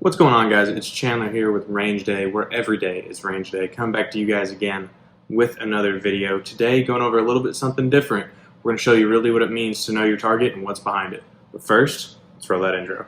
What's going on, guys? It's Chandler here with Range Day, where every day is Range Day. Coming back to you guys again with another video. Today, going over a little bit something different. We're going to show you really what it means to know your target and what's behind it. But first, let's roll that intro.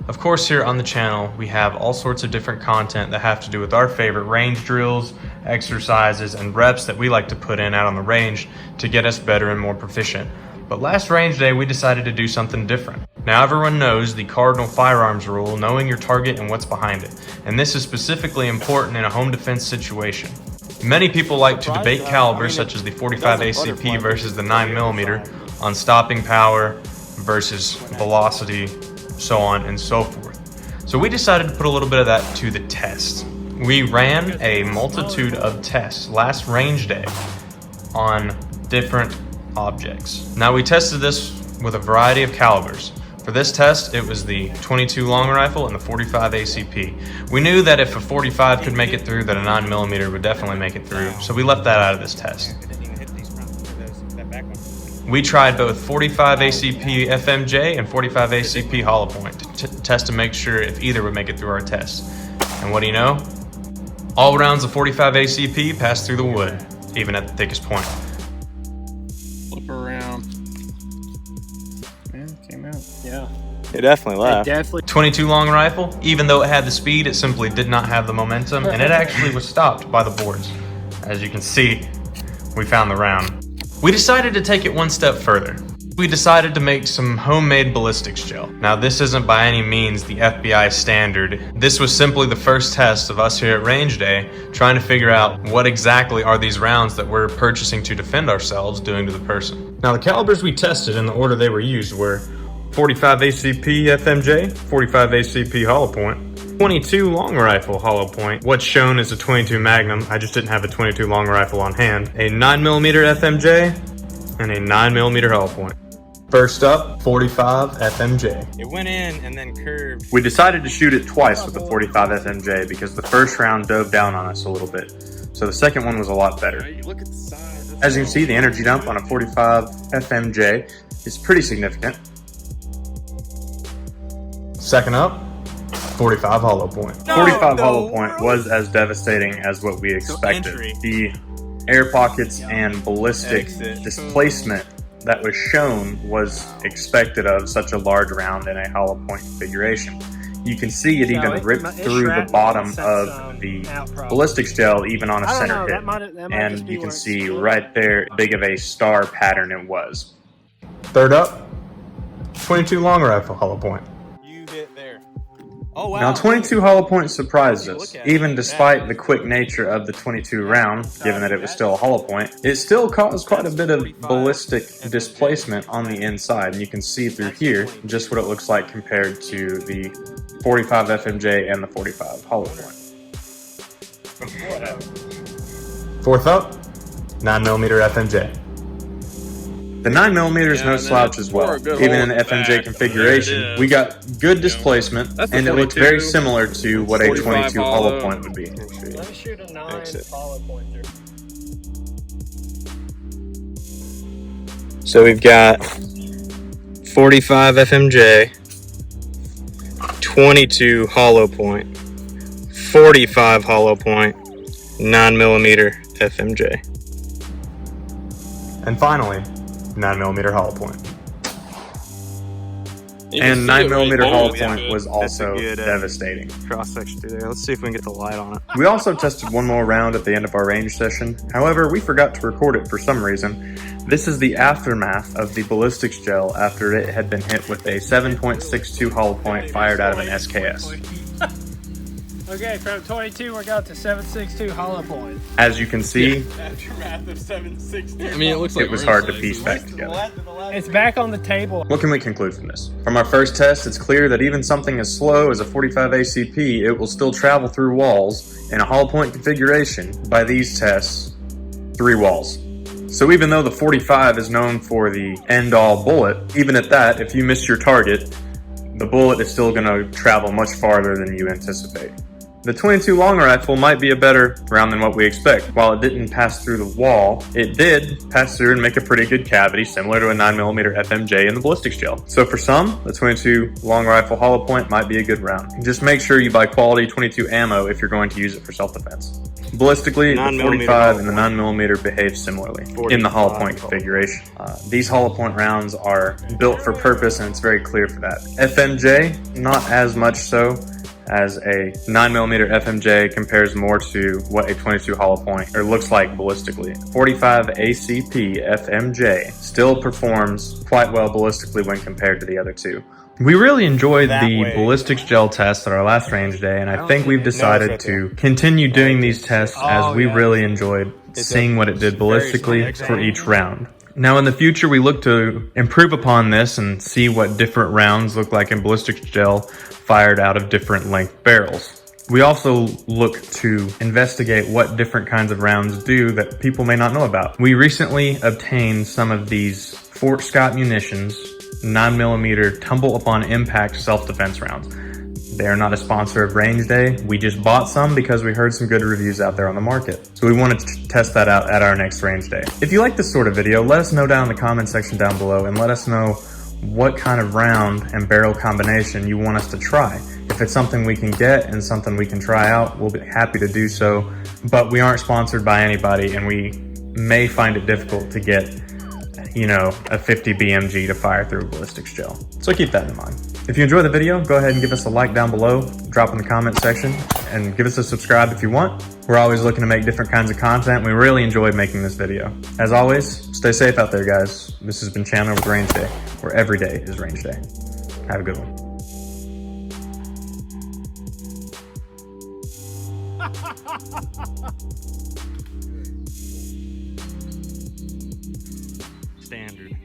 Of course, here on the channel, we have all sorts of different content that have to do with our favorite range drills, exercises, and reps that we like to put in out on the range to get us better and more proficient. But last range day, we decided to do something different. Now everyone knows the cardinal firearms rule, knowing your target and what's behind it. And this is specifically important in a home defense situation. Many people like to debate calibers such as the 45 ACP versus the 9mm on stopping power versus velocity, so on and so forth. So we decided to put a little bit of that to the test. We ran a multitude of tests last range day on different objects. Now we tested this with a variety of calibers. For this test, it was the 22 long rifle and the 45 ACP. We knew that if a 45 could make it through, that a 9mm would definitely make it through, so we left that out of this test. We tried both 45 ACP FMJ and 45 ACP Hollow Point to test to make sure if either would make it through our test. And what do you know? All rounds of 45 ACP passed through the wood, even at the thickest point. Flip around. Yeah, it came out. Yeah. It definitely left. 22 long rifle, even though it had the speed, it simply did not have the momentum, and it actually was stopped by the boards. As you can see, we found the round. We decided to take it one step further. We decided to make some homemade ballistics gel. Now this isn't by any means the FBI standard. This was simply the first test of us here at Range Day trying to figure out what exactly are these rounds that we're purchasing to defend ourselves doing to the person. Now the calibers we tested in the order they were used were 45 ACP FMJ, 45 ACP Hollow Point, 22 long rifle Hollow Point. What's shown is a 22 Magnum. I just didn't have a 22 long rifle on hand. A 9mm FMJ and a 9mm Hollow Point. First up, 45 FMJ. It went in and then curved. We decided to shoot it twice with the 45 FMJ because the first round dove down on us a little bit. So the second one was a lot better. Look at the size. As you can see, the energy dump on a 45 FMJ is pretty significant. Second up, 45 Hollow Point. 45 Hollow Point was as devastating as what we expected. The air pockets and ballistic displacement that was shown was expected of such a large round in a Hollow Point configuration. You can see it even ripped through the bottom of the ballistics gel even on a center hit. And you can see right there how big of a star pattern it was. Third up, 22 long rifle Hollow Point. Oh, wow. Now 22 Hollow Point surprised us, even despite the quick nature of the 22 round, given that it was still a Hollow Point. It still caused quite a bit of ballistic displacement on the inside, and you can see through here just what it looks like compared to the 45 FMJ and the 45 Hollow Point. Fourth up, 9mm FMJ. The 9mm is no slouch as well. Even in the FMJ configuration, we got good displacement, and it looked very similar to what a 22 Hollow Point would be. Let's shoot a 9 Hollow Pointer. So we've got 45 FMJ, 22 Hollow Point, 45 Hollow Point, 9mm FMJ. And finally, 9mm Hollow Point. And 9mm Hollow Point was also devastating. Cross section through there. Let's see if we can get the light on it. We also tested one more round at the end of our range session. However, we forgot to record it for some reason. This is the aftermath of the ballistics gel after it had been hit with a 7.62 Hollow Point fired out of an SKS. Okay, from 22 we got to 7.62 Hollow Point. As you can see, Aftermath of 7.62. I mean, it looks like it was hard to piece back together. It's back on the table. What can we conclude from this? From our first test, it's clear that even something as slow as a 45 ACP, it will still travel through walls in a hollow point configuration. By these tests, 3 walls. So even though the 45 is known for the end-all bullet, even at that, if you miss your target, the bullet is still going to travel much farther than you anticipate. The 22 long rifle might be a better round than what we expect. While it didn't pass through the wall, it did pass through and make a pretty good cavity, similar to a 9mm FMJ in the Ballistics Gel. So for some, the 22 long rifle hollow point might be a good round. Just make sure you buy quality 22 ammo if you're going to use it for self-defense. Ballistically, the 45 and the 9mm behave similarly in the hollow point configuration. These hollow point rounds are built for purpose, and it's very clear for that. FMJ, not as much so, as a 9mm FMJ compares more to what a 22 hollow point or looks like ballistically. 45 ACP FMJ still performs quite well ballistically when compared to the other two. We really enjoyed the Ballistics Gel test at our last range day, and I think we've decided to continue doing these tests as we really enjoyed seeing what it did ballistically for each round. Now in the future, we look to improve upon this and see what different rounds look like in Ballistics Gel fired out of different length barrels. We also look to investigate what different kinds of rounds do that people may not know about. We recently obtained some of these Fort Scott Munitions 9mm tumble upon impact self-defense rounds. They are not a sponsor of Range Day. We just bought some because we heard some good reviews out there on the market. So we wanted to test that out at our next Range Day. If you like this sort of video, let us know down in the comment section down below and let us know what kind of round and barrel combination you want us to try. If it's something we can get and something we can try out, we'll be happy to do so. But we aren't sponsored by anybody, and we may find it difficult to get, you know, a 50 BMG to fire through a Ballistics Gel. So keep that in mind. If you enjoyed the video, go ahead and give us a like down below, drop in the comment section, and give us a subscribe if you want. We're always looking to make different kinds of content. We really enjoyed making this video. As always, stay safe out there, guys. This has been Chandler with Range Day, where every day is Range Day. Have a good one. Standard.